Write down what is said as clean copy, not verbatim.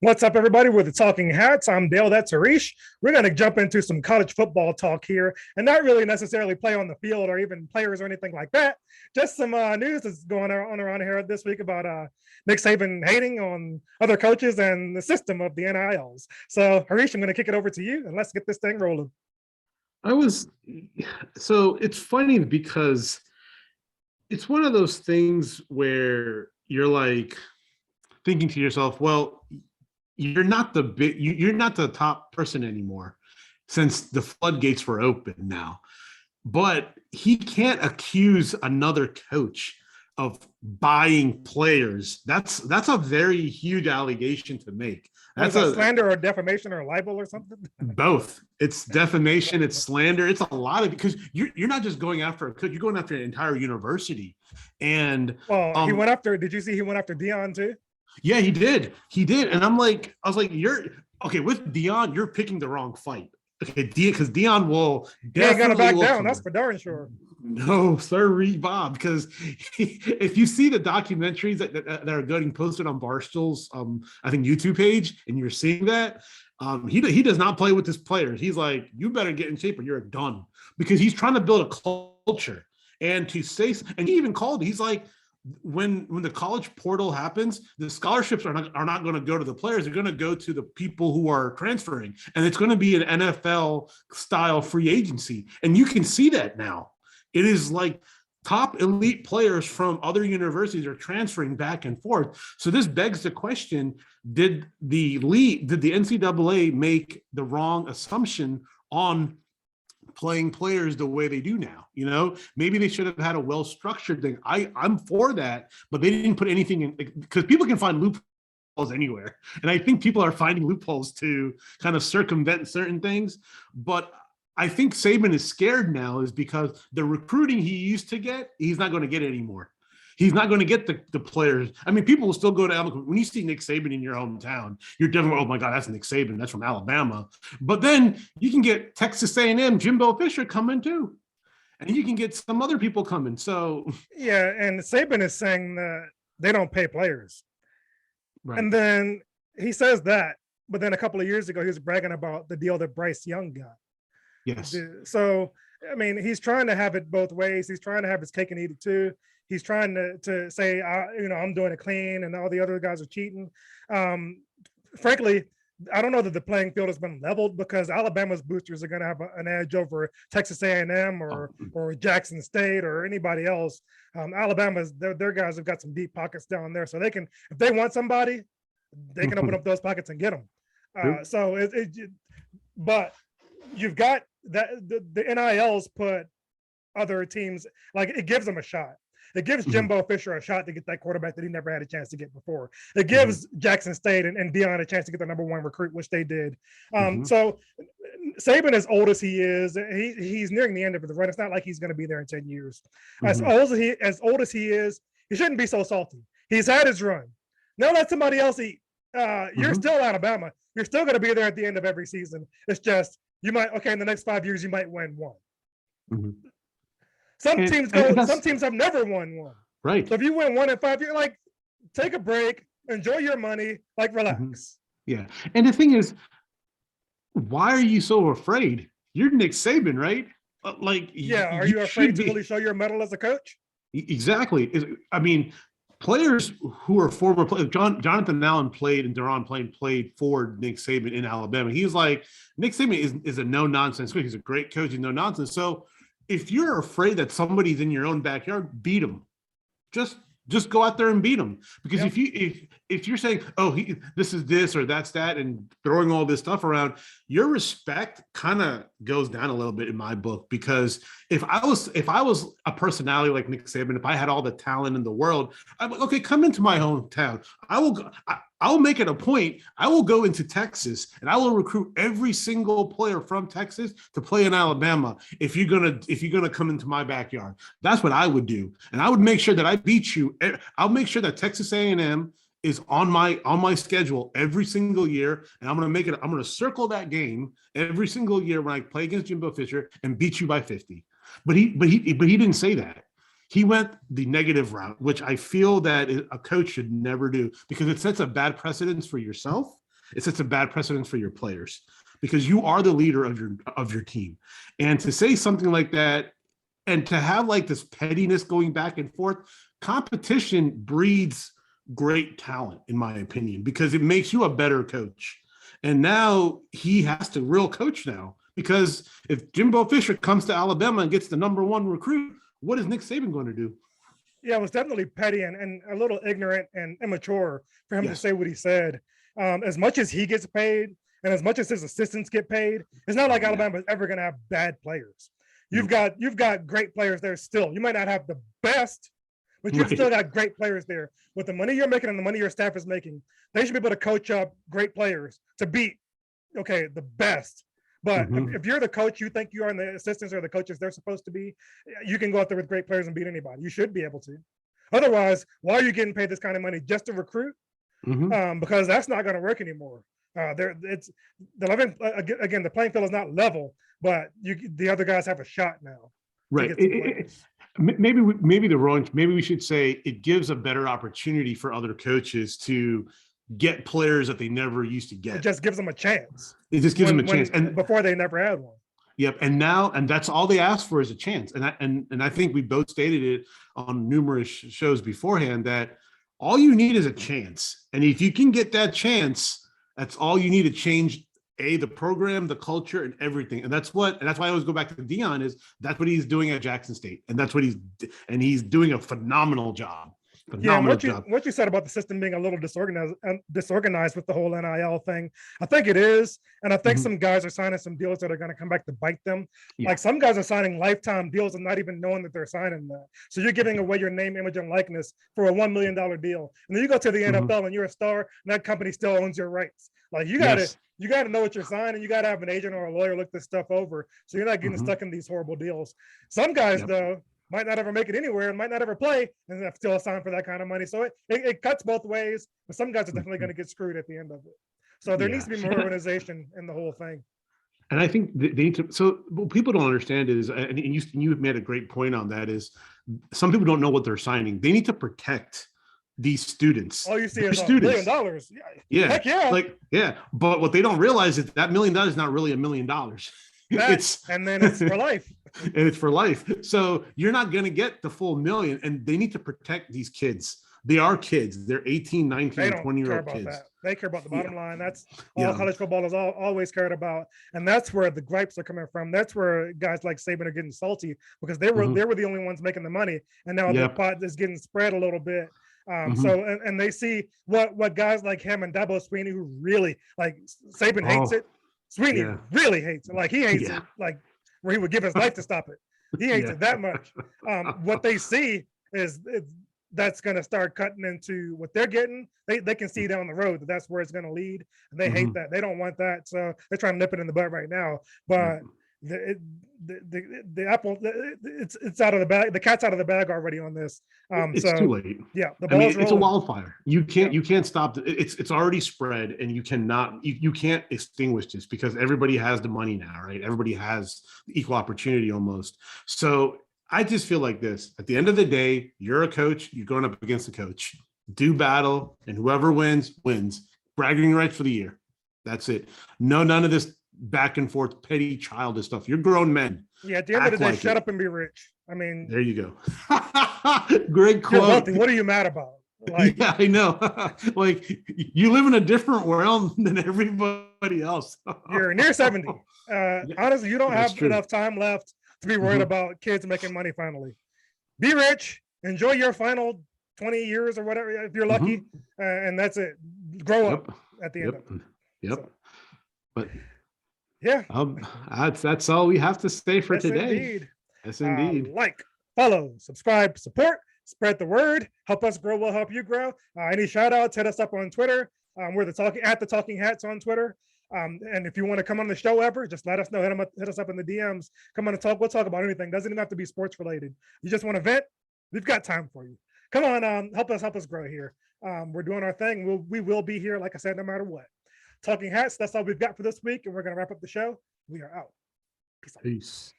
What's up, everybody? We're the Talking Hats. I'm Dale. That's Harish. We're going to jump into some college football talk here, and not really necessarily play on the field or even players or anything like that. Just some news that's going on around here this week about Nick Saban hating on other coaches and the system of the NILs. So, Harish, I'm going to kick it over to you, and let's get this thing rolling. I was so it's funny because it's one of those things where you're like thinking to yourself, well, you're not the top person anymore since the floodgates were open now. But he can't accuse another coach of buying players. That's a very huge allegation to make. That's a slander or defamation or libel or something. Both. It's defamation. It's slander. It's a lot of, because you're not just going after a coach. You're going after an entire university. And he went after. Did you see he went after Deion too? Yeah, he did. He did. And I was like, you're okay with Deion. You're picking the wrong fight. Okay, because Deion will definitely gonna back down. That's for darn sure. No, sir, Bob. Because if you see the documentaries that are getting posted on Barstool's, I think YouTube page, and you're seeing that, he does not play with his players. He's like, you better get in shape or you're done, because he's trying to build a culture. And to say, and he even called. He's like, when the college portal happens, the scholarships are not going to go to the players. They're going to go to the people who are transferring, and it's going to be an NFL style free agency. And you can see that now. It is like top elite players from other universities are transferring back and forth. So this begs the question: did the NCAA make the wrong assumption on playing players the way they do now? You know, maybe they should have had a well-structured thing. I'm for that, but they didn't put anything in, because people can find loopholes anywhere. And I think people are finding loopholes to kind of circumvent certain things. But I think Saban is scared now is because the recruiting he used to get, he's not going to get anymore. He's not going to get the players. I mean, people will still go to Alabama. When you see Nick Saban in your hometown, you're definitely, oh my God, that's Nick Saban. That's from Alabama. But then you can get Texas A&M, Jimbo Fisher coming too. And you can get some other people coming. So yeah, and Saban is saying that they don't pay players. Right. And then he says that, but then a couple of years ago, he was bragging about the deal that Bryce Young got. Yes. So, I mean, he's trying to have it both ways. He's trying to have his cake and eat it too. He's trying to say, I'm doing it clean and all the other guys are cheating. Frankly, I don't know that the playing field has been leveled, because Alabama's boosters are going to have an edge over Texas A&M or Jackson State or anybody else. Alabama's, their guys have got some deep pockets down there. So they can, if they want somebody, they can open up those pockets and get them. But you've got that the NILs put other teams, like, it gives them a shot. It gives Jimbo Fisher a shot to get that quarterback that he never had a chance to get before. It gives Jackson State and Deion a chance to get the number one recruit, which they did. So Saban, as old as he is, he's nearing the end of the run. It's not like he's going to be there in 10 years. As old as he is, he shouldn't be so salty. He's had his run. Now let somebody else eat. You're still Alabama. You're still going to be there at the end of every season. It's just, you might, in the next 5 years, you might win one. Some teams have never won one. Right. So if you win 1 in 5 years, like, take a break, enjoy your money, like, relax. Yeah. And the thing is, why are you so afraid? You're Nick Saban, right? Are you afraid to really show your mettle as a coach? Exactly. I mean, players who are former players, Jonathan Allen played and Deron played for Nick Saban in Alabama. He's like, Nick Saban is a no-nonsense coach. He's a great coach. He's no-nonsense. So if you're afraid that somebody's in your own backyard, beat them. Just go out there and beat them. Because if you're saying, oh, this is this or that's that, and throwing all this stuff around, your respect kind of goes down a little bit in my book. Because if I was a personality like Nick Saban, if I had all the talent in the world, okay, come into my hometown. I'll make it a point. I will go into Texas and I will recruit every single player from Texas to play in Alabama. If you're gonna come into my backyard, that's what I would do, and I would make sure that I beat you. I'll make sure that Texas A&M is on my schedule every single year, and I'm gonna circle that game every single year when I play against Jimbo Fisher and beat you by 50. But he didn't say that. He went the negative route, which I feel that a coach should never do, because it sets a bad precedence for yourself, It sets a bad precedent for your players because you are the leader of your team. And to say something like that and to have like this pettiness going back and forth, competition breeds great talent, in my opinion, because it makes you a better coach. And now he has to real coach now, because if Jimbo Fisher comes to Alabama and gets the #1 recruit, what is Nick Saban going to do? Yeah, it was definitely petty and a little ignorant and immature for him to say what he said. As much as he gets paid and as much as his assistants get paid, it's not like Alabama's ever going to have bad players. You've got great players there still. You might not have the best, but you've still got great players there. With the money you're making and the money your staff is making, they should be able to coach up great players to beat, the best. But if you're the coach, you think you are, and the assistants are the coaches they're supposed to be, you can go out there with great players and beat anybody. You should be able to. Otherwise, why are you getting paid this kind of money just to recruit? Because that's not going to work anymore. It's the playing field is not level, but the other guys have a shot now. Right. Maybe we should say it gives a better opportunity for other coaches to get players that they never used to get. It just gives them a chance. It just gives them a chance, and before they never had one. Yep, and that's all they ask for is a chance. And I think we both stated it on numerous shows beforehand that all you need is a chance, and if you can get that chance, that's all you need to change the program, the culture, and everything. And that's why I always go back to Deion, is that's what he's doing at Jackson State, and that's what he's doing a phenomenal job. What you said about the system being a little disorganized with the whole NIL thing, I think it is, and I think some guys are signing some deals that are going to come back to bite them. Like some guys are signing lifetime deals and not even knowing that they're signing that. So you're giving away your name, image, and likeness for a $1 million deal, and then you go to the NFL and you're a star, and that company still owns your rights. Like you got to know what you're signing. You got to have an agent or a lawyer look this stuff over, so you're not getting stuck in these horrible deals. Some guys though might not ever make it anywhere and might not ever play and have still sign for that kind of money. So it cuts both ways, but some guys are definitely going to get screwed at the end of it. So there needs to be more organization in the whole thing. And I think they need to, so what people don't understand is, and you made a great point on that, is some people don't know what they're signing. They need to protect these students. All you see is $1 million. Yeah. Heck yeah. But what they don't realize is that $1 million is not really $1 million. And then it's for life. And it's for life. So you're not going to get the full $1 million, and they need to protect these kids. They are kids. They're 18, 19, 20-year-old kids. That. They care about the bottom line. That's all college football has always cared about. And that's where the gripes are coming from. That's where guys like Saban are getting salty, because they were the only ones making the money. And now the pot is getting spread a little bit. So they see what guys like him and Dabo Sweeney, who really, like, Saban hates it. Sweeney really hates it. Like he hates it, like where he would give his life to stop it. He hates it that much. What they see is that's going to start cutting into what they're getting. They can see down the road that that's where it's going to lead, and they hate that. They don't want that, so they're trying to nip it in the bud right now. But the apple, it's out of the bag. The cat's out of the bag already on this. It's too late. Yeah, it's a wildfire. You can't stop it. It's already spread, and you can't extinguish this, because everybody has the money now, right? Everybody has equal opportunity almost. So I just feel like this: at the end of the day, you're a coach. You're going up against a coach. Do battle, and whoever wins. Bragging rights for the year. That's it. None of this back and forth petty childish stuff. You're grown men. Yeah, at the end of the day, shut up and be rich. I mean, there you go. Great quote. What are you mad about? Like, yeah, I know. Like, you live in a different realm than everybody else. You're near 70. Honestly, you don't have enough time left to be worried about kids making money finally. Be rich, enjoy your final 20 years or whatever, if you're lucky, and that's it. Grow up at the end of it. So. But yeah, that's all we have to say for today. Indeed. Yes, indeed. Like, follow, subscribe, support, spread the word, help us grow, we'll help you grow. Any shout outs, hit us up on Twitter. We're the Talking Hats on Twitter. And if you want to come on the show ever, just let us know. Hit us up in the DMs. Come on and talk. We'll talk about anything. Doesn't even have to be sports related. You just want to vent? We've got time for you. Come on, help us grow here. We're doing our thing. We will be here, like I said, no matter what. Talking Hats, that's all we've got for this week, and we're going to wrap up the show. We are out. Peace out. Peace.